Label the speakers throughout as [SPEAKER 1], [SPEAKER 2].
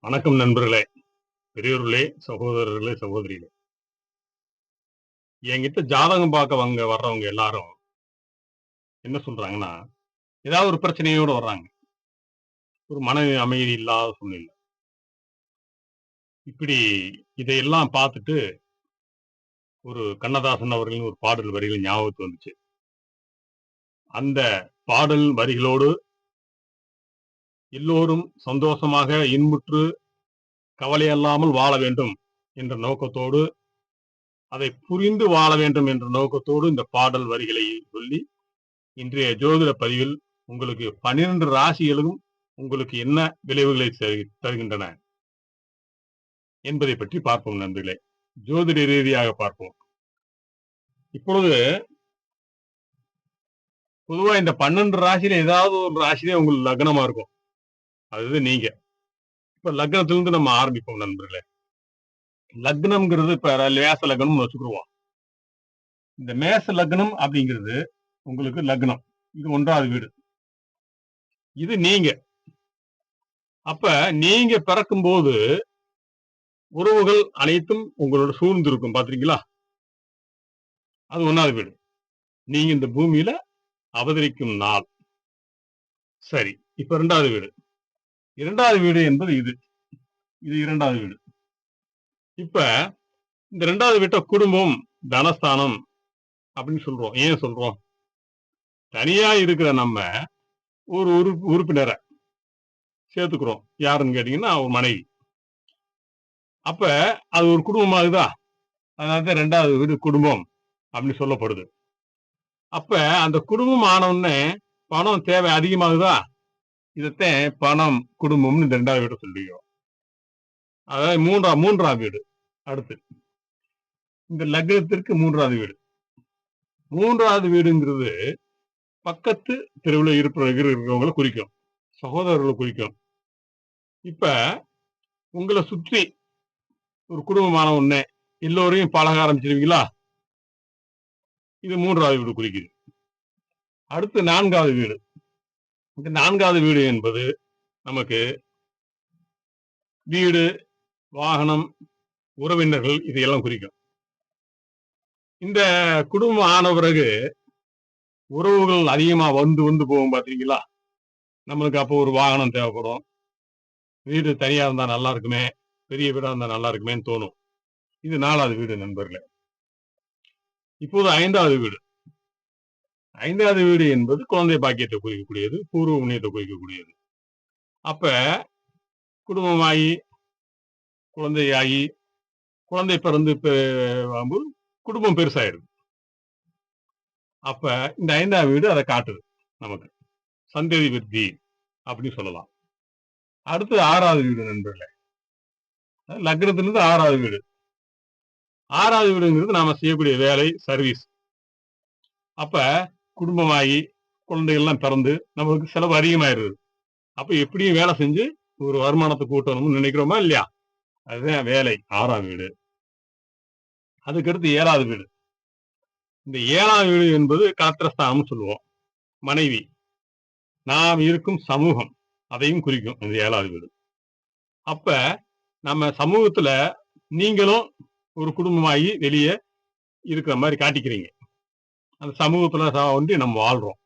[SPEAKER 1] வணக்கம் நண்பர்களே, பெரியோர்களே, சகோதரர்களே, சகோதரிகளே. என்கிட்ட ஜாதகம் பார்க்க வர்றவங்க எல்லாரும் என்ன சொல்றாங்கன்னா, ஏதாவது ஒரு பிரச்சனையோட வர்றாங்க. ஒரு மன அமைதி இல்லாத சூழ்நிலை. இப்படி இதையெல்லாம் பார்த்துட்டு ஒரு கண்ணதாசன் அவர்களின் ஒரு பாடல் வரிகள் ஞாபகத்துக்கு வந்துச்சு. அந்த பாடல் வரிகளோடு எல்லோரும் சந்தோஷமாக இன்புற்று கவலையில்லாமல் வாழ வேண்டும் என்ற நோக்கத்தோடு, அதை புரிந்து வாழ வேண்டும் என்ற நோக்கத்தோடு இந்த பாடல் வரிகளை சொல்லி இன்றைய ஜோதிட பதிவில் உங்களுக்கு 12 ராசிகளும் உங்களுக்கு என்ன விளைவுகளை தருகின்றன என்பதை பற்றி பார்ப்போம் நண்பர்களே. ஜோதிட ரீதியாக பார்ப்போம். இப்பொழுது பொதுவா இந்த 12 ராசியில ஏதாவது ஒரு ராசியிலே உங்களுக்கு லக்னமா இருக்கும். அது நீங்க. இப்ப லக்னத்திலிருந்து நம்ம ஆரம்பிப்போம் நண்பர்களே. லக்னம்ங்கிறது இப்ப மேச லக்னம்னு வச்சுக்கிருவோம். இந்த மேச லக்னம் அப்படிங்கிறது உங்களுக்கு லக்னம். இது 1வது வீடு. இது நீங்க. அப்ப நீங்க பிறக்கும்போது உறவுகள் அனைத்தும் உங்களோட சூழ்ந்து இருக்கும் பாத்திருக்கீங்களா? அது 1வது வீடு. நீங்க இந்த பூமியில அவதரிக்கும் நாள். சரி. இப்ப 2வது வீடு. 2வது வீடு என்பது இது. இது 2வது வீடு. இப்ப இந்த 2வது வீட்ட குடும்பம், தனஸ்தானம் அப்படின்னு சொல்றோம். ஏன் சொல்றோம்? தனியா இருக்கிற நம்ம ஒரு உறுப்பினரை சேர்த்துக்கிறோம். யாருன்னு கேட்டீங்கன்னா, ஒரு மனைவி. அப்ப அது ஒரு குடும்பம் ஆகுதா? அதனாலதான் 2வது வீடு குடும்பம் அப்படின்னு சொல்லப்படுது. அப்ப அந்த குடும்பம் ஆனவுடனே பணம் தேவை அதிகமாகுதா? இதத்தான் பணம், குடும்பம்னு இந்த 2வது வீட சொல்லிக்கிறோம். அதாவது 3ஆம் வீடு. அடுத்து இந்த லக்னத்திற்கு 3வது வீடு. 3வது வீடுங்கிறது பக்கத்து தெருவுல இருக்கிறவங்களை குறிக்கும். சகோதரர்களை குறிக்கும். இப்ப உங்களை சுற்றி ஒரு குடும்பமான உடனே எல்லோரையும் பழக ஆரம்பிச்சிருவீங்களா? இது 3வது வீடு குறிக்குது. அடுத்து 4வது வீடு. இந்த 4வது வீடு என்பது நமக்கு வீடு, வாகனம், உறவினர்கள் இதையெல்லாம் குறிக்கும். இந்த குடும்பம் ஆன பிறகு உறவுகள் அதிகமா வந்து வந்து போகும் பாத்தீங்களா? நம்மளுக்கு அப்போ ஒரு வாகனம் தேவைப்படும். வீடு தனியா இருந்தா நல்லா இருக்குமே, பெரிய வீடா இருந்தா நல்லா இருக்குமேன்னு தோணும். இது 4வது வீடு நண்பர்களே. இப்போது 5வது வீடு. 5வது வீடு என்பது குழந்தை பாக்கியத்தை குறிக்கக்கூடியது, பூர்வ புண்ணியத்தை குறிக்கக்கூடியது. அப்ப குடும்பமாகி, குழந்தையாகி, குழந்தை பிறந்து வரும்போது குடும்பம் பெருசாயிருது. அப்ப இந்த 5வது வீடு அதை காட்டுது நமக்கு. சந்ததி விருத்தி அப்படின்னு சொல்லலாம். அடுத்து 6வது வீடு நண்பர்களே. லக்னத்திலிருந்து 6வது வீடு. 6வது வீடுங்கிறது நாம செய்யக்கூடிய வேலை, சர்வீஸ். அப்ப குடும்பமாகி, குழந்தைகள்லாம் பிறந்து நமக்கு செலவு அதிகமாயிருது. அப்ப எப்படியும் வேலை செஞ்சு ஒரு வருமானத்தை கூட்டணும்னு நினைக்கிறோமா இல்லையா? அதுதான் வேலை 6ஆம் வீடு. அதுக்கடுத்து 7வது வீடு. இந்த 7ஆம் வீடு என்பது கலத்திரஸ்தானம்னு சொல்லுவோம். மனைவி. நாம் இருக்கும் சமூகம். அதையும் குறிக்கும் இந்த 7வது வீடு. அப்ப நம்ம சமூகத்துல நீங்களும் ஒரு குடும்பமாகி வெளியே இருக்கிற மாதிரி காட்டிக்கிறீங்க. அந்த சமூகத்துல ஒன்றி நம்ம வாழ்றோம்.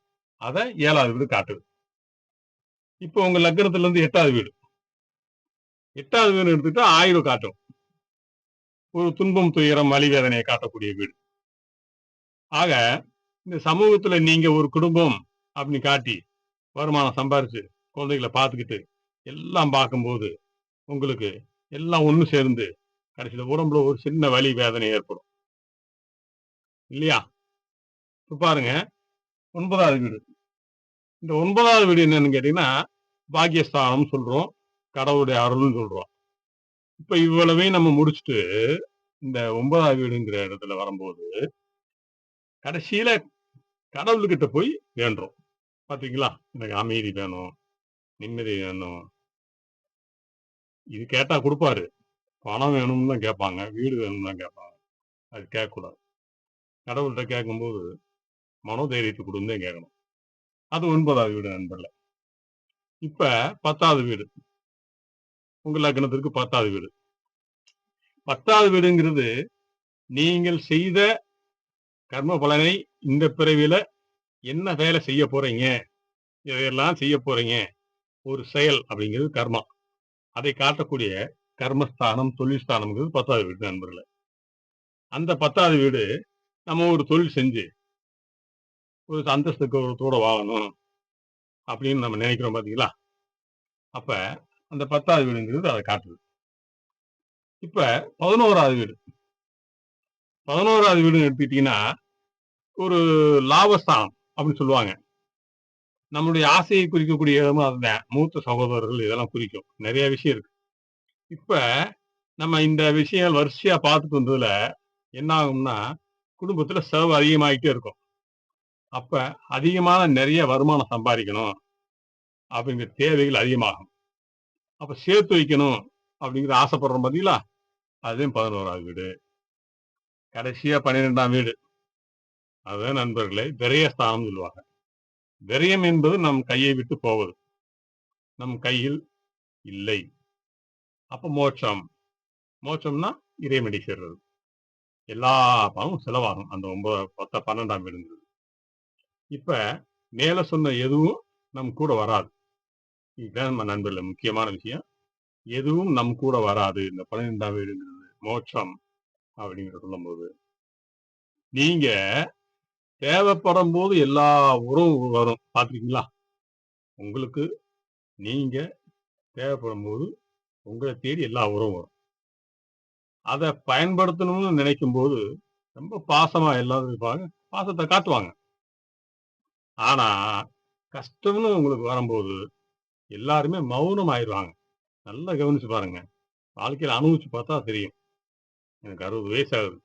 [SPEAKER 1] அத 7வது வீடு காட்டுது. இப்போ உங்க லக்னத்துல இருந்து 8வது வீடு. 8வது வீடு எடுத்துட்டா ஆயுள காட்டும். ஒரு துன்பம், துயரம், வலி, வேதனையை காட்டக்கூடிய வீடு. ஆக இந்த சமூகத்துல நீங்க ஒரு குடும்பம் அப்படின்னு காட்டி வருமானம் சம்பாரிச்சு குழந்தைகளை பார்த்துக்கிட்டு எல்லாம் பார்க்கும்போது உங்களுக்கு எல்லாம் ஒண்ணு சேர்ந்து கடைசியில உடம்புல ஒரு சின்ன வலி வேதனை ஏற்படும் இல்லையா? இப்ப பாருங்க 9வது வீடு. இந்த 9வது வீடு என்னன்னு கேட்டீங்கன்னா பாக்கியஸ்தானம் சொல்றோம், கடவுளுடைய அருள்னு சொல்றோம். இப்ப இவ்வளவையும் நம்ம முடிச்சுட்டு இந்த 9வது வீடுங்கிற இடத்துல வரும்போது கடைசியில கடவுள்கிட்ட போய் வேண்டுறோம். பாத்தீங்களா? எனக்கு அமைதி வேணும், நிம்மதி வேணும். இது கேட்டா கொடுப்பாரு. பணம் வேணும்னு தான் கேட்பாங்க, வீடு வேணும்னு தான் கேட்பாங்க. அது கேட்கக்கூடாது. கடவுள்கிட்ட கேட்கும்போது மனோதைரியத்தை கொடுன்னு தான் கேட்கணும். அது 9வது வீடு நண்பர்களே. இப்ப 10வது வீடு. உங்க லக்னத்திற்கு 10வது வீடு. 10வது வீடுங்கிறது நீங்கள் செய்த கர்ம பலனை இந்த பிறவியில என்ன வேலை செய்ய போறீங்க, இதையெல்லாம் செய்ய போறீங்க. ஒரு செயல் அப்படிங்கிறது கர்மா. அதை காட்டக்கூடிய கர்மஸ்தானம், தொழில் ஸ்தானம்ங்கிறது 10வது வீடு நண்பர்களே. அந்த 10வது வீடு நம்ம ஒரு தொழில் செஞ்சு ஒரு அந்தஸ்து கௌரவத்தோட வாழணும் அப்படின்னு நம்ம நினைக்கிறோம் பாத்தீங்களா? அப்ப அந்த 10வது வீடுங்கிறது அதை காட்டுது. இப்ப 11வது வீடு. 11வது வீடுன்னு எடுத்துக்கிட்டீங்கன்னா, ஒரு லாபஸ்தானம் அப்படின்னு சொல்லுவாங்க. நம்மளுடைய ஆசையை குறிக்கக்கூடிய இடமும் அதுதான். மூத்த சகோதரர்கள் இதெல்லாம் குறிக்கும். நிறைய விஷயம் இருக்கு. இப்ப நம்ம இந்த விஷயங்கள் வரிசையா பார்த்துட்டு வந்ததுல என்ன ஆகும்னா, குடும்பத்துல செலவு அதிகமாயிட்டே இருக்கும். அப்ப அதிகமான நிறைய வருமானம் சம்பாதிக்கணும் அப்படிங்கிற தேவைகள் அதிகமாகும். அப்ப சேர்த்து வைக்கணும் அப்படிங்கிற ஆசைப்படுறோம் பாத்தீங்களா? அதுவும் 11வது வீடு. கடைசியா 12ஆம் வீடு. அதுதான் நண்பர்களே விரயஸ்தானம் சொல்லுவாங்க. விரயம் என்பது நம் கையை விட்டு போவது. நம் கையில் இல்லை. அப்ப மோட்சம். மோட்சம்னா இறைவனடி சேர்றது. எல்லா பணமும் செலவாகும். அந்த 9, 10, 12ஆம் வீடுங்கிறது. இப்ப மேல சொன்ன எதுவும் நம் கூட வராது. இதுதான் நம்ம நண்பர்களே முக்கியமான விஷயம். எதுவும் நம் கூட வராது. இந்த 12ஆம் வீடுங்கிறது மோட்சம் அப்படிங்கிற சொல்லும்போது, நீங்க தேவைப்படும் போது எல்லா உறவும் வரும். பார்த்திருக்கீங்களா? உங்களுக்கு நீங்க தேவைப்படும் போது உங்களை தேடி எல்லா உறவும் வரும். அத பயன்படுத்தணும்னு நினைக்கும் போது ரொம்ப பாசமா எல்லாரும் இருப்பாங்க. பாசத்தை காட்டுவாங்க. ஆனா கஷ்டம்னு உங்களுக்கு வரும்போது எல்லாருமே மௌனம் ஆயிருவாங்க. நல்லா கவனிச்சு பாருங்க. வாழ்க்கையில அனுபவிச்சு பார்த்தா தெரியும். எனக்கு 60 வயசு ஆகுது.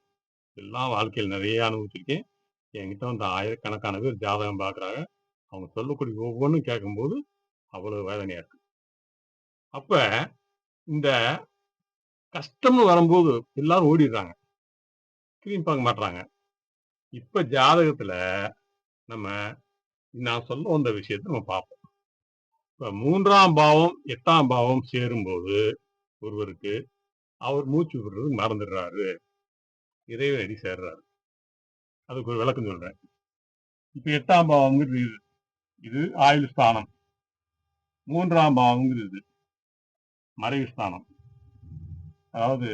[SPEAKER 1] எல்லாம் வாழ்க்கையில நிறைய அனுபவிச்சிருக்கேன். என்கிட்ட வந்து ஆயிரக்கணக்கான பேர் ஜாதகம் பார்க்குறாங்க. அவங்க சொல்லக்கூடிய ஒவ்வொன்னும் கேட்கும்போது அவ்வளவு வேதனையா இருக்கு. அப்ப இந்த கஷ்டம்னு வரும்போது எல்லாரும் ஓடிடுறாங்க. திரும்பி பார்க்க மாட்றாங்க. இப்ப ஜாதகத்துல நம்ம நான் சொல்ல வந்த விஷயத்த நம்ம பார்ப்போம். இப்ப 3ஆம் பாவம், 8ஆம் பாவம் சேரும்போது ஒருவருக்கு அவர் மூச்சு விடுறது மறந்துடுறாரு. இறைவனடி சேர்றாரு. அதுக்கு ஒரு விளக்கம் சொல்றேன். இப்ப 8ஆம் பாவம்ங்கிறது இது. இது ஆயுள் ஸ்தானம். 3ஆம் பாவம்ங்கிறது மறைவு ஸ்தானம். அதாவது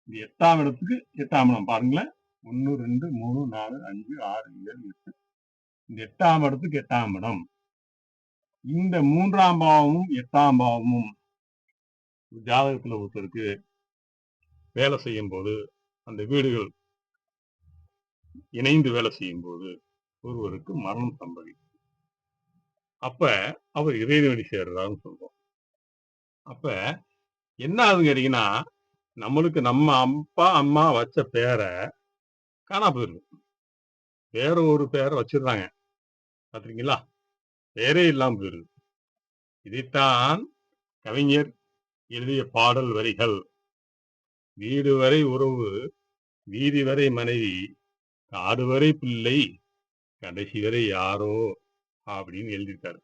[SPEAKER 1] இந்த 8ஆம் இடத்துக்கு 8ஆம் இடம் பாருங்களேன். 1, 2, 3, 4, 5, 6, 7, 8. இந்த 8ஆம் இடத்துக்கு 8ஆம் இடம். இந்த 3ஆம் பாவமும் 8ஆம் பாவமும் ஜாதகத்துல ஒருத்தருக்கு வேலை செய்யும் போது அந்த வீடுகள் இணைந்து வேலை செய்யும் போது ஒருவருக்கு மரணம் சம்பவிக்கும். அப்ப அவர் இறைவனடி சேர்றாருன்னு சொல்றோம். அப்ப என்ன ஆகுதுன்னு கேட்டீங்கன்னா, நம்மளுக்கு நம்ம அப்பா அம்மா வச்ச பேரை காணா போயிருக்கு. வேற ஒரு பேரை வச்சிடுறாங்க. பாத்திருக்கீங்களா? பேரே இல்லாம போயிருக்கு. இதைத்தான் கவிஞர் எழுதிய பாடல் வரிகள். வீடு வரை உறவு, வீதி வரை மனைவி, காடு வரை பிள்ளை, கடைசி வரை யாரோ அப்படின்னு எழுதியிருக்காரு.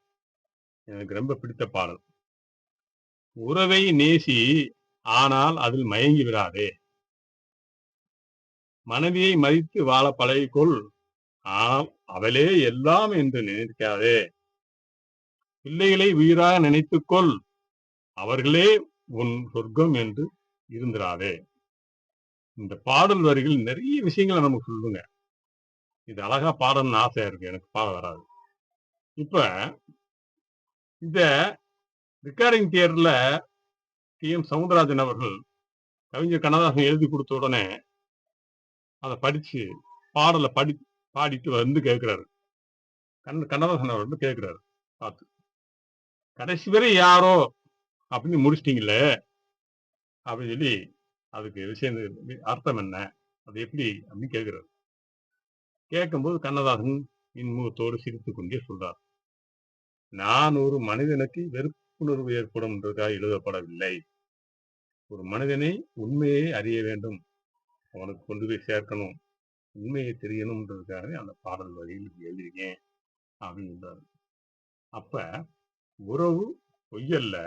[SPEAKER 1] எனக்கு ரொம்ப பிடித்த பாடல். உறவை நேசி, ஆனால் அதில் மயங்கி விடாதே. மனைவியை மதித்து வாழ பழகிக்கொள், ஆனால் அவளே எல்லாம் என்று நினைக்காதே. பிள்ளைகளை உயிராக நினைத்துக்கொள், அவர்களே உன் சொர்க்கம் என்று இருந்திராதே. இந்த பாடல் வரிகள் நிறைய விஷயங்களை நமக்கு சொல்லுங்க. இது அழகா பாடணும்னு ஆசையா இருக்கு. எனக்கு பாட வராது. இப்ப இந்த ரெக்கார்டிங் தியேட்டர்ல டி.எம். சௌந்தரராஜன் அவர்கள் கவிஞர் கண்ணதாசன் எழுதி கொடுத்த உடனே அதை படிச்சு பாடலை பாடிட்டு வந்து கேட்கிறாரு. கண்ணதாசன் அவர்கள் கேட்கிறாரு பார்த்து. கடைசி வரை யாரோ அப்படின்னு முடிச்சிட்டீங்களே அப்படின்னு சொல்லி அதுக்கு விஷயம் அர்த்தம் என்ன, அது எப்படி அப்படின்னு கேட்கிறாரு. கேட்கும்போது கண்ணதாசன் இன்முகத்தோடு சிரித்துக் கொண்டே சொல்றார், நான் ஒரு மனிதனுக்கு வெறுப்புணர்வு ஏற்படும் என்றதுக்காக எழுதப்படவில்லை. ஒரு மனிதனை உண்மையை அறிய வேண்டும், அவனுக்கு கொண்டு போய் சேர்க்கணும், உண்மையை தெரியணும்ன்றதுக்காக அந்த பாடல் வரியில் எழுதியிருக்கேன் அப்படின்னு சொல்றாரு. அப்ப உறவு பொய்யல்ல,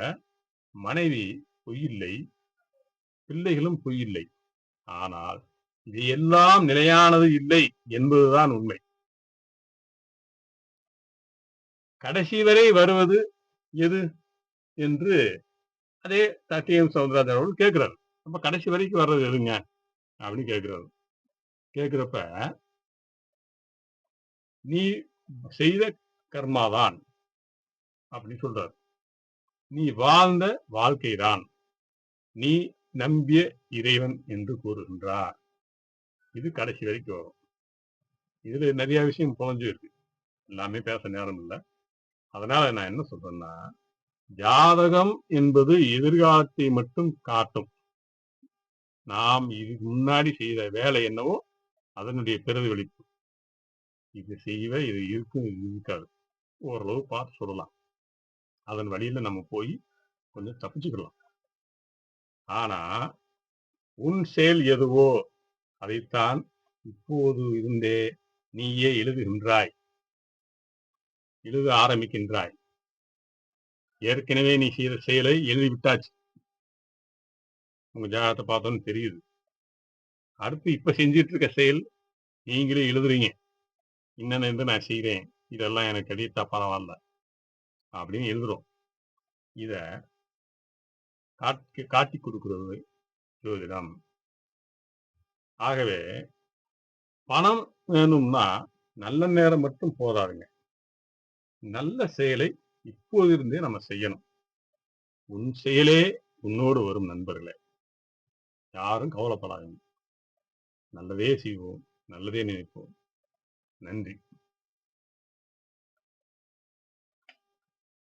[SPEAKER 1] மனைவி பொய்யில்லை, பிள்ளைகளும் பொய்யில்லை. ஆனால் இது எல்லாம் நிலையானது இல்லை என்பதுதான் உண்மை. கடைசி வரை வருவது எது என்று அதே டி.எம். சௌந்தரராஜன் அவர்கள் கேட்கிறார். அப்ப கடைசி வரைக்கும் வர்றது எதுங்க அப்படின்னு கேட்கிறாரு. கேட்கிறப்ப நீ செய்த கர்மாதான் அப்படின்னு சொல்றாரு. நீ வாழ்ந்த வாழ்க்கைதான், நீ நம்பிய இறைவன் என்று கூறுகின்றார். இது கடைசி வரைக்கும் வரும். இதுல நிறைய விஷயம் புலஞ்சு இருக்கு. எல்லாமே பேச நேரம் இல்லை. அதனால நான் என்ன சொல்றேன்னா, ஜாதகம் என்பது எதிர்காலத்தை மட்டும் காட்டும். நாம் இதுக்கு முன்னாடி செய்த வேலை என்னவோ அதனுடைய பிரதிபலிப்பு. இது செய்வ, இது இருக்கும், இது இருக்காது. ஓரளவு பார்த்து சொல்லலாம். அதன் வழியில நம்ம போய் கொஞ்சம் தப்பிச்சுக்கலாம். ஆனா உன் செயல் எதுவோ அதைத்தான் இப்போது இருந்தே நீயே எழுதுகின்றாய், எழுத ஆரம்பிக்கின்றாய். ஏற்கனவே நீ செய்த செயலை எழுதிவிட்டாச்சு. உங்க ஜாதகத்தை பார்த்தோன்னு தெரியுது. அடுத்து இப்ப செஞ்சிட்டு இருக்க செயல் நீங்களே எழுதுறீங்க. இன்னன்னு நான் செய்றேன், இதெல்லாம் எனக்கு கிடைத்தா பரவாயில்ல அப்படின்னு எழுதுறோம். இத காட்டி கொடுக்கிறது ஜோதிடம். ஆகவே பணம் வேணும்னா நல்ல நேரம் மட்டும் போதாதுங்க. நல்ல செயலை இப்போதிருந்தே நம்ம செய்யணும். உன் செயலே உன்னோடு வரும் நண்பர்களே. யாரும் கவலைப்படாதீங்க. நல்லதே செய்வோம், நல்லதே நினைப்போம். நன்றி.